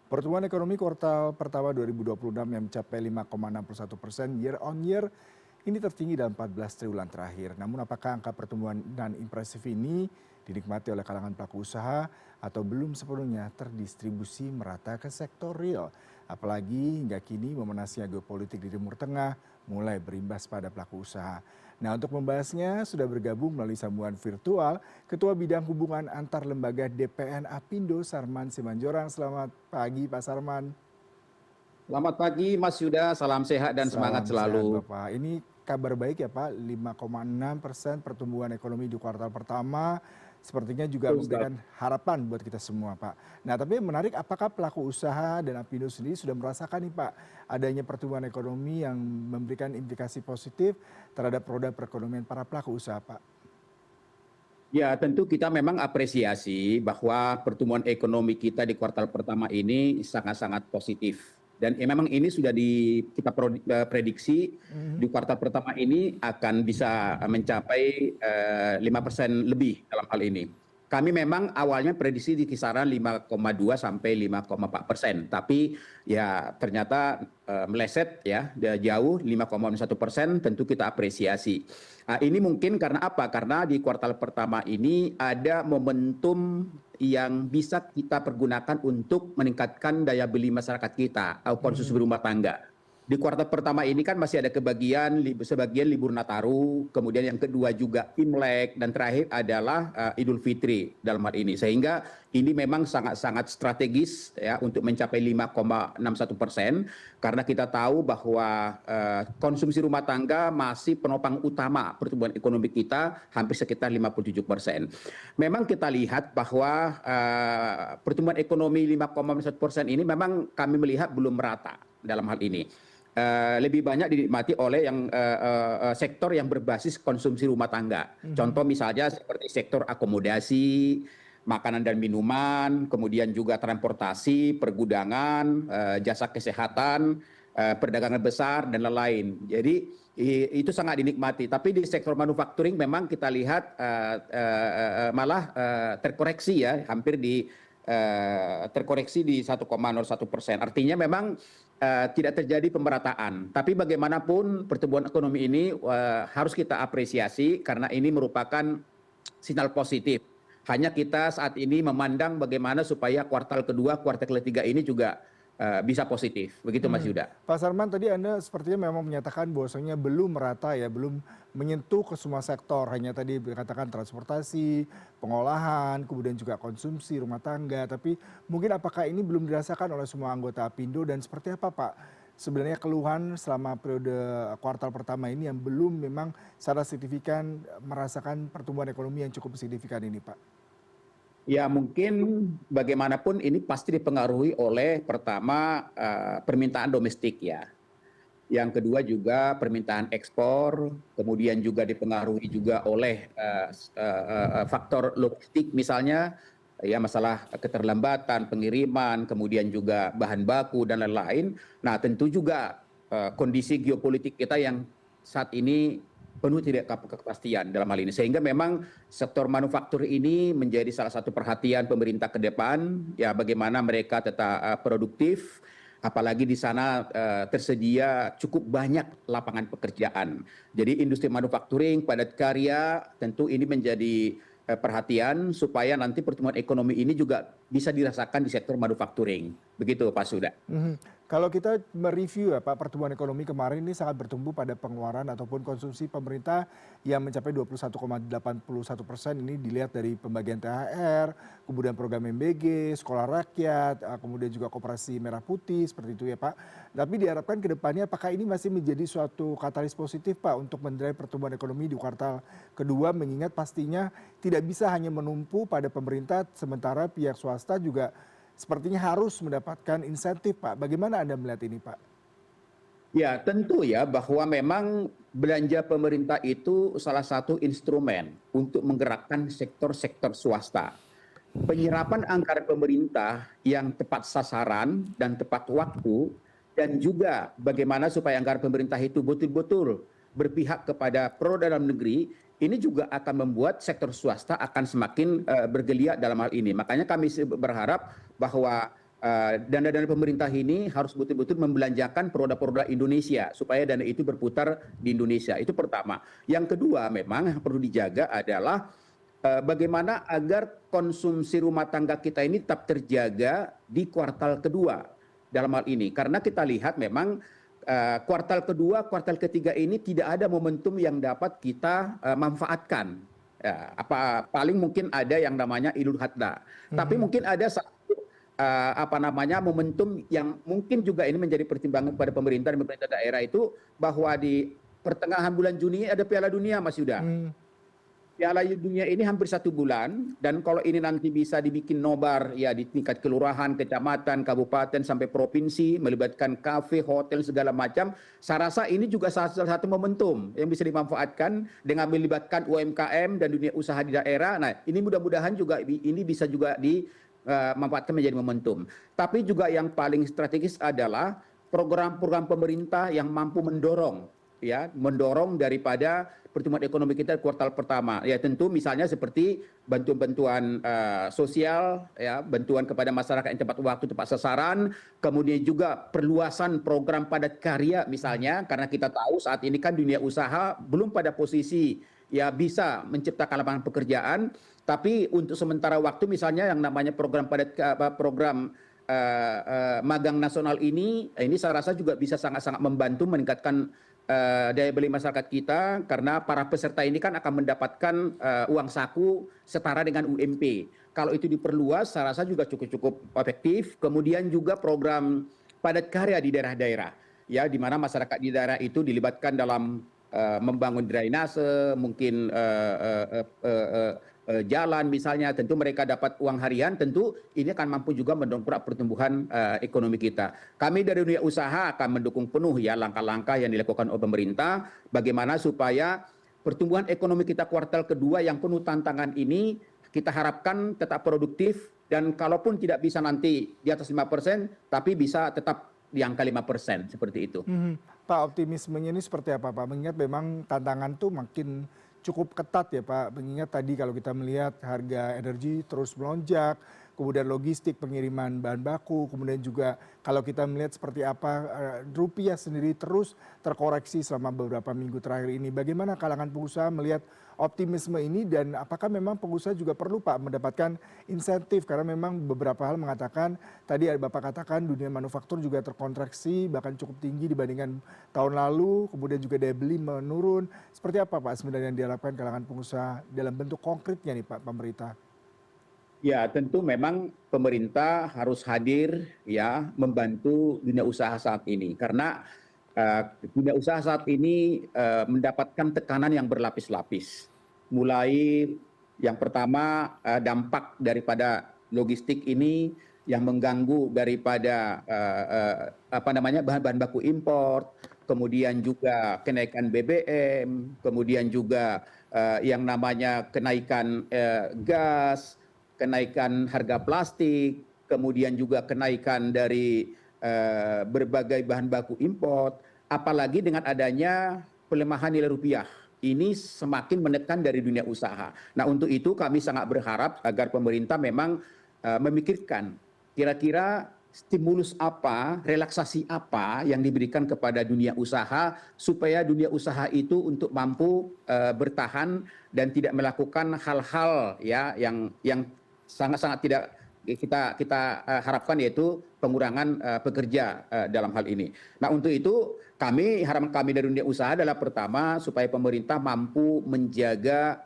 Pertumbuhan ekonomi kuartal pertama 2026 yang mencapai 5,61% year on year ini tertinggi dalam 14 triwulan terakhir. Namun apakah angka pertumbuhan dan impresif ini dinikmati oleh kalangan pelaku usaha atau belum sepenuhnya terdistribusi merata ke sektor real? Apalagi hingga kini memanasnya geopolitik di Timur Tengah mulai berimbas pada pelaku usaha. Nah, untuk membahasnya sudah bergabung melalui sambungan virtual Ketua Bidang Hubungan Antar Lembaga DPN Apindo Sarman Simanjorang. Selamat pagi Pak Sarman. Selamat pagi Mas Yuda, salam sehat dan semangat Salam sehat selalu. Bapak. Ini kabar baik ya Pak, 5,6% pertumbuhan ekonomi di kuartal pertama. Sepertinya juga Betul sekali. memberikan harapan buat kita semua Pak. Nah tapi yang menarik apakah pelaku usaha dan Apindo sendiri sudah merasakan nih Pak adanya pertumbuhan ekonomi yang memberikan implikasi positif terhadap roda perekonomian para pelaku usaha Pak? Ya, tentu kita memang apresiasi bahwa pertumbuhan ekonomi kita di kuartal pertama ini sangat-sangat positif. Dan memang ini sudah kita prediksi di Mhm. kuartal pertama ini akan bisa mencapai 5% lebih dalam hal ini. Kami memang awalnya prediksi di kisaran 5,2 sampai 5,4%, tapi ya ternyata meleset ya jauh 5,1%, tentu kita apresiasi. Nah, ini mungkin karena apa? Karena di kuartal pertama ini ada momentum yang bisa kita pergunakan untuk meningkatkan daya beli masyarakat kita atau konsumsi Mhm. rumah tangga. Di kuartal pertama ini kan masih ada sebagian libur Nataru, kemudian yang kedua juga Imlek, dan terakhir adalah Idul Fitri dalam hal ini. Sehingga ini memang sangat-sangat strategis ya untuk mencapai 5,61%, karena kita tahu bahwa konsumsi rumah tangga masih penopang utama pertumbuhan ekonomi kita, hampir sekitar 57%. Memang kita lihat bahwa pertumbuhan ekonomi 5,1% ini memang kami melihat belum merata dalam hal ini. Lebih banyak dinikmati oleh sektor yang berbasis konsumsi rumah tangga. Contoh Mhm. misalnya seperti sektor akomodasi, makanan dan minuman, kemudian juga transportasi, pergudangan, jasa kesehatan, perdagangan besar dan lain-lain. Jadi itu sangat dinikmati. Tapi di sektor manufacturing memang kita lihat malah terkoreksi ya, hampir terkoreksi di 1,01%. Artinya memang tidak terjadi pemerataan. Tapi bagaimanapun pertumbuhan ekonomi ini harus kita apresiasi karena ini merupakan sinyal positif. Hanya kita saat ini memandang bagaimana supaya kuartal kedua, kuartal ketiga ini juga bisa positif. Begitu Mas Hmm. Yuda. Pak Sarman tadi Anda sepertinya memang menyatakan bahwasanya belum merata ya, belum menyentuh ke semua sektor. Hanya tadi dikatakan transportasi, pengolahan, kemudian juga konsumsi rumah tangga. Tapi mungkin apakah ini belum dirasakan oleh semua anggota Apindo dan seperti apa Pak? Sebenarnya keluhan selama periode kuartal pertama ini yang belum memang secara signifikan merasakan pertumbuhan ekonomi yang cukup signifikan ini Pak. Ya mungkin bagaimanapun ini pasti dipengaruhi oleh pertama permintaan domestik ya. Yang kedua juga permintaan ekspor, kemudian juga dipengaruhi juga oleh faktor logistik misalnya, ya masalah keterlambatan pengiriman, kemudian juga bahan baku dan lain-lain. Nah tentu juga kondisi geopolitik kita yang saat ini penuh tidak kepastian dalam hal ini. Sehingga memang sektor manufaktur ini menjadi salah satu perhatian pemerintah ke depan, ya bagaimana mereka tetap produktif, apalagi di sana tersedia cukup banyak lapangan pekerjaan. Jadi industri manufacturing, padat karya, tentu ini menjadi perhatian supaya nanti pertumbuhan ekonomi ini juga bisa dirasakan di sektor manufacturing. Begitu Pak Suda. Mhm. Kalau kita mereview ya Pak, pertumbuhan ekonomi kemarin ini sangat bertumbuh pada pengeluaran ataupun konsumsi pemerintah yang mencapai 21,81%. Ini dilihat dari pembagian THR, kemudian program MBG, sekolah rakyat, kemudian juga koperasi merah putih, seperti itu ya Pak. Tapi diharapkan ke depannya apakah ini masih menjadi suatu katalis positif Pak untuk mendrive pertumbuhan ekonomi di kuartal kedua, mengingat pastinya tidak bisa hanya menumpu pada pemerintah, sementara pihak swasta juga sepertinya harus mendapatkan insentif Pak. Bagaimana Anda melihat ini Pak? Ya, tentu ya bahwa memang belanja pemerintah itu salah satu instrumen untuk menggerakkan sektor-sektor swasta. Penyerapan anggaran pemerintah yang tepat sasaran dan tepat waktu, dan juga bagaimana supaya anggaran pemerintah itu betul-betul berpihak kepada pro dalam negeri, ini juga akan membuat sektor swasta akan semakin bergeliat dalam hal ini. Makanya kami berharap bahwa dana-dana pemerintah ini harus betul-betul membelanjakan produk-produk Indonesia supaya dana itu berputar di Indonesia. Itu pertama. Yang kedua memang yang perlu dijaga adalah bagaimana agar konsumsi rumah tangga kita ini tetap terjaga di kuartal kedua dalam hal ini. Karena kita lihat memang kuartal kedua, kuartal ketiga ini tidak ada momentum yang dapat kita manfaatkan. Ya, paling mungkin ada yang namanya Idul Adha. Tapi mungkin ada momentum yang mungkin juga ini menjadi pertimbangan pada pemerintah dan pemerintah daerah itu, bahwa di pertengahan bulan Juni ada Piala Dunia, Mas Yuda. Piala Dunia ini hampir 1 bulan, dan kalau ini nanti bisa dibikin nobar ya di tingkat kelurahan, kecamatan, kabupaten sampai provinsi, melibatkan kafe, hotel segala macam, saya rasa ini juga salah satu momentum yang bisa dimanfaatkan dengan melibatkan UMKM dan dunia usaha di daerah. Nah, ini mudah-mudahan juga ini bisa juga dimanfaatkan menjadi momentum. Tapi juga yang paling strategis adalah program-program pemerintah yang mampu mendorong daripada pertumbuhan ekonomi kita di kuartal pertama. Ya tentu misalnya seperti bantuan-bantuan sosial, ya, bantuan kepada masyarakat yang tepat waktu, tepat sasaran, kemudian juga perluasan program padat karya misalnya, karena kita tahu saat ini kan dunia usaha belum pada posisi ya bisa menciptakan lapangan pekerjaan, tapi untuk sementara waktu misalnya yang namanya program magang nasional ini saya rasa juga bisa sangat-sangat membantu meningkatkan daya beli masyarakat kita, karena para peserta ini kan akan mendapatkan uang saku setara dengan UMP. Kalau itu diperluas, saya rasa juga cukup efektif. Kemudian juga program padat karya di daerah-daerah, ya, di mana masyarakat di daerah itu dilibatkan dalam membangun drainase, mungkin jalan misalnya, tentu mereka dapat uang harian, tentu ini akan mampu juga mendongkrak pertumbuhan ekonomi kita. Kami dari dunia usaha akan mendukung penuh ya langkah-langkah yang dilakukan oleh pemerintah, bagaimana supaya pertumbuhan ekonomi kita kuartal kedua yang penuh tantangan ini kita harapkan tetap produktif, dan kalaupun tidak bisa nanti di atas 5%, tapi bisa tetap di angka 5%, seperti itu. Pak, optimismenya ini seperti apa Pak? Mengingat memang tantangan tuh makin cukup ketat ya Pak, mengingat tadi kalau kita melihat harga energi terus melonjak, kemudian logistik pengiriman bahan baku, kemudian juga kalau kita melihat seperti apa rupiah sendiri terus terkoreksi selama beberapa minggu terakhir ini. Bagaimana kalangan pengusaha melihat optimisme ini, dan apakah memang pengusaha juga perlu Pak mendapatkan insentif, karena memang beberapa hal mengatakan, tadi Bapak katakan dunia manufaktur juga terkontraksi bahkan cukup tinggi dibandingkan tahun lalu, kemudian juga daya beli menurun. Seperti apa Pak sebenarnya yang diharapkan kalangan pengusaha dalam bentuk konkretnya nih Pak pemerintah? Ya, tentu memang pemerintah harus hadir ya membantu dunia usaha saat ini, karena dunia usaha saat ini mendapatkan tekanan yang berlapis-lapis. Mulai yang pertama dampak daripada logistik ini yang mengganggu daripada bahan-bahan baku impor, kemudian juga kenaikan BBM, kemudian juga yang namanya kenaikan gas, kenaikan harga plastik, kemudian juga kenaikan dari berbagai bahan baku impor, apalagi dengan adanya pelemahan nilai rupiah. Ini semakin menekan dari dunia usaha. Nah, untuk itu kami sangat berharap agar pemerintah memang memikirkan kira-kira stimulus apa, relaksasi apa yang diberikan kepada dunia usaha supaya dunia usaha itu untuk mampu bertahan dan tidak melakukan hal-hal ya yang sangat-sangat tidak kita harapkan, yaitu pengurangan pekerja dalam hal ini. Nah, untuk itu harapan kami dari dunia usaha adalah pertama supaya pemerintah mampu menjaga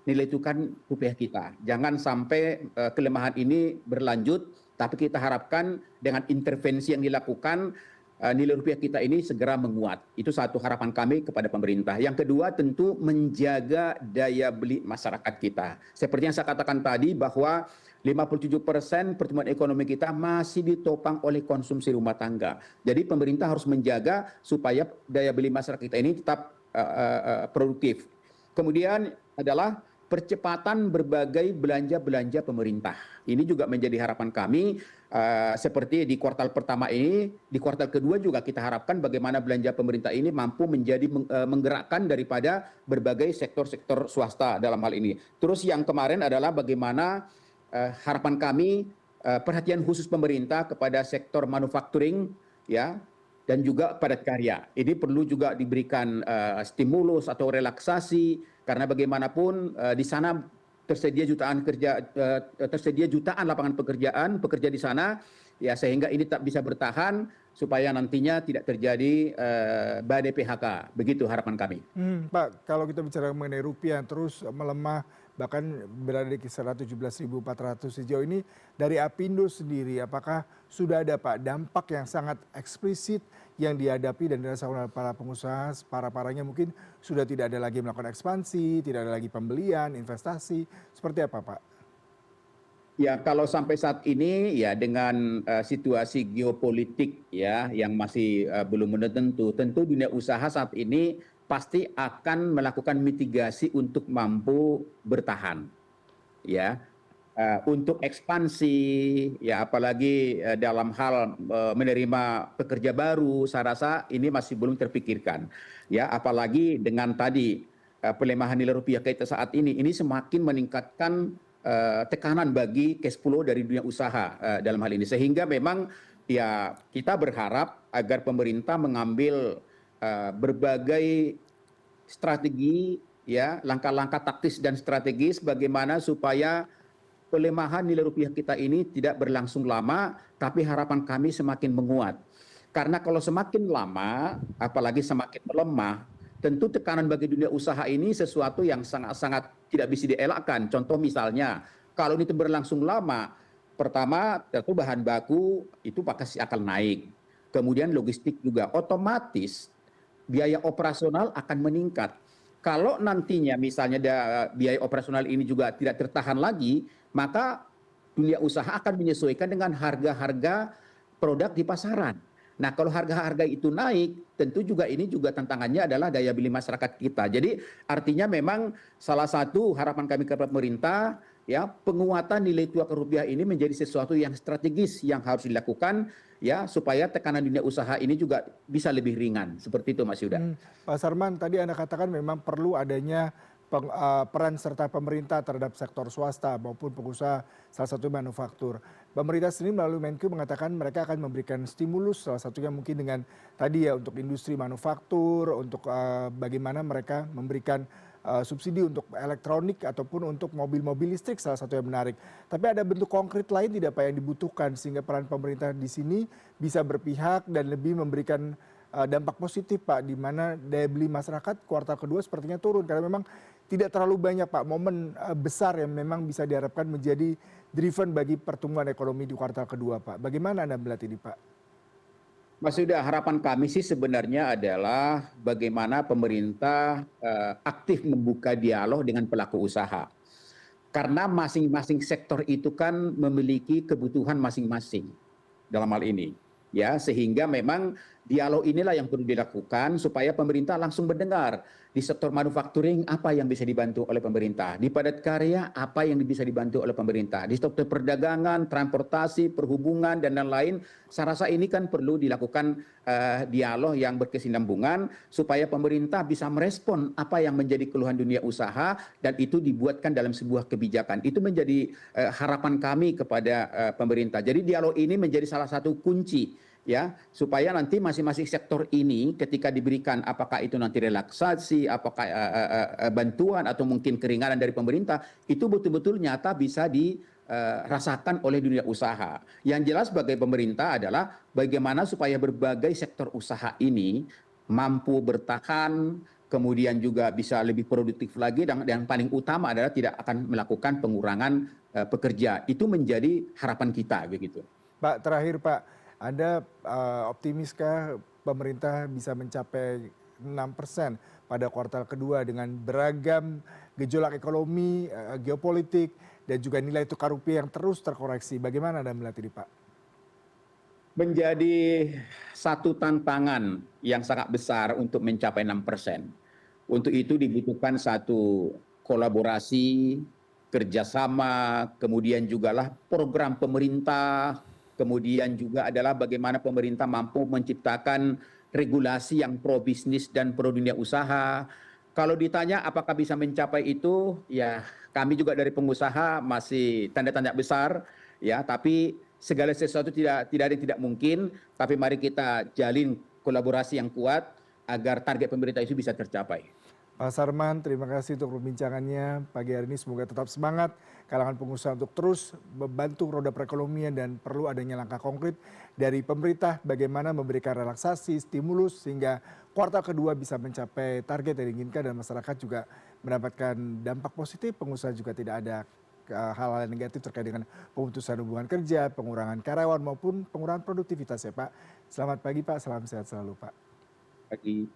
nilai tukar rupiah kita. Jangan sampai kelemahan ini berlanjut, tapi kita harapkan dengan intervensi yang dilakukan nilai rupiah kita ini segera menguat. Itu satu harapan kami kepada pemerintah. Yang kedua tentu menjaga daya beli masyarakat kita. Seperti yang saya katakan tadi bahwa 57% pertumbuhan ekonomi kita masih ditopang oleh konsumsi rumah tangga. Jadi pemerintah harus menjaga supaya daya beli masyarakat kita ini tetap produktif. Kemudian adalah percepatan berbagai belanja-belanja pemerintah. Ini juga menjadi harapan kami, seperti di kuartal pertama ini, di kuartal kedua juga kita harapkan bagaimana belanja pemerintah ini mampu menjadi menggerakkan daripada berbagai sektor-sektor swasta dalam hal ini. Terus yang kemarin adalah bagaimana harapan kami perhatian khusus pemerintah kepada sektor manufacturing, ya, dan juga padat karya. Ini perlu juga diberikan stimulus atau relaksasi karena bagaimanapun di sana tersedia jutaan lapangan pekerjaan, pekerja di sana, ya, sehingga ini tak bisa bertahan supaya nantinya tidak terjadi badai PHK. Begitu harapan kami. Pak, kalau kita bicara mengenai rupiah yang terus melemah, bahkan berada di kisaran 17.400 sejauh ini, dari Apindo sendiri, apakah sudah ada Pak dampak yang sangat eksplisit yang dihadapi dan dirasakan oleh para pengusaha, para-paranya mungkin sudah tidak ada lagi melakukan ekspansi, tidak ada lagi pembelian, investasi, seperti apa Pak? Ya, kalau sampai saat ini ya dengan situasi geopolitik ya yang masih belum menentu, tentu dunia usaha saat ini pasti akan melakukan mitigasi untuk mampu bertahan. Ya, untuk ekspansi, ya apalagi dalam hal menerima pekerja baru, saya rasa ini masih belum terpikirkan. Ya, apalagi dengan tadi pelemahan nilai rupiah kita saat ini semakin meningkatkan tekanan bagi cash flow dari dunia usaha dalam hal ini. Sehingga memang ya kita berharap agar pemerintah mengambil berbagai strategi, ya langkah-langkah taktis dan strategis bagaimana supaya pelemahan nilai rupiah kita ini tidak berlangsung lama, tapi harapan kami semakin menguat. Karena kalau semakin lama, apalagi semakin melemah, tentu tekanan bagi dunia usaha ini sesuatu yang sangat-sangat tidak bisa dielakkan. Contoh misalnya, kalau ini berlangsung lama, pertama tentu bahan baku itu pasti akan naik. Kemudian logistik juga otomatis biaya operasional akan meningkat. Kalau nantinya misalnya biaya operasional ini juga tidak tertahan lagi, maka dunia usaha akan menyesuaikan dengan harga-harga produk di pasaran. Nah, kalau harga-harga itu naik, tentu juga ini juga tantangannya adalah daya beli masyarakat kita. Jadi artinya memang salah satu harapan kami kepada pemerintah, ya penguatan nilai tukar rupiah ini menjadi sesuatu yang strategis yang harus dilakukan, ya supaya tekanan dunia usaha ini juga bisa lebih ringan. Seperti itu Mas Yuda. Pak Sarman, tadi Anda katakan memang perlu adanya peran serta pemerintah terhadap sektor swasta maupun pengusaha salah satu manufaktur. Pemerintah sendiri melalui Menku mengatakan mereka akan memberikan stimulus salah satunya mungkin dengan tadi ya untuk industri manufaktur, untuk bagaimana mereka memberikan subsidi untuk elektronik ataupun untuk mobil-mobil listrik salah satu yang menarik. Tapi ada bentuk konkret lain tidak Pak yang dibutuhkan sehingga peran pemerintah di sini bisa berpihak dan lebih memberikan dampak positif Pak, di mana daya beli masyarakat kuartal kedua sepertinya turun karena memang tidak terlalu banyak Pak momen besar yang memang bisa diharapkan menjadi driven bagi pertumbuhan ekonomi di kuartal kedua Pak. Bagaimana Anda melihat ini Pak? Mas Yuda, harapan kami sih sebenarnya adalah bagaimana pemerintah aktif membuka dialog dengan pelaku usaha. Karena masing-masing sektor itu kan memiliki kebutuhan masing-masing dalam hal ini. Ya, sehingga memang dialog inilah yang perlu dilakukan supaya pemerintah langsung mendengar di sektor manufacturing apa yang bisa dibantu oleh pemerintah, di padat karya apa yang bisa dibantu oleh pemerintah, di sektor perdagangan, transportasi, perhubungan dan lain-lain. Saya rasa ini kan perlu dilakukan dialog yang berkesinambungan supaya pemerintah bisa merespon apa yang menjadi keluhan dunia usaha dan itu dibuatkan dalam sebuah kebijakan. Itu menjadi harapan kami kepada pemerintah. Jadi dialog ini menjadi salah satu kunci, ya supaya nanti masing-masing sektor ini ketika diberikan apakah itu nanti relaksasi, apakah bantuan atau mungkin keringanan dari pemerintah itu betul-betul nyata bisa dirasakan oleh dunia usaha. Yang jelas sebagai pemerintah adalah bagaimana supaya berbagai sektor usaha ini mampu bertahan, kemudian juga bisa lebih produktif lagi dan yang paling utama adalah tidak akan melakukan pengurangan pekerja. Itu menjadi harapan kita begitu. Pak, terakhir Pak, Anda optimiskah pemerintah bisa mencapai 6% pada kuartal kedua dengan beragam gejolak ekonomi, geopolitik, dan juga nilai tukar rupiah yang terus terkoreksi. Bagaimana Anda melihat ini Pak? Menjadi satu tantangan yang sangat besar untuk mencapai 6%. Untuk itu dibutuhkan satu kolaborasi, kerjasama, kemudian juga lah program pemerintah, kemudian juga adalah bagaimana pemerintah mampu menciptakan regulasi yang pro bisnis dan pro dunia usaha. Kalau ditanya apakah bisa mencapai itu, ya kami juga dari pengusaha masih tanda tanya besar. ya, tapi segala sesuatu tidak ada yang tidak mungkin, tapi mari kita jalin kolaborasi yang kuat agar target pemerintah itu bisa tercapai. Pak Sarman, terima kasih untuk perbincangannya pagi hari ini. Semoga tetap semangat kalangan pengusaha untuk terus membantu roda perekonomian dan perlu adanya langkah konkret dari pemerintah bagaimana memberikan relaksasi, stimulus sehingga kuartal kedua bisa mencapai target yang diinginkan dan masyarakat juga mendapatkan dampak positif. Pengusaha juga tidak ada hal-hal negatif terkait dengan pemutusan hubungan kerja, pengurangan karyawan maupun pengurangan produktivitas ya Pak. Selamat pagi Pak, salam sehat selalu Pak. Bagi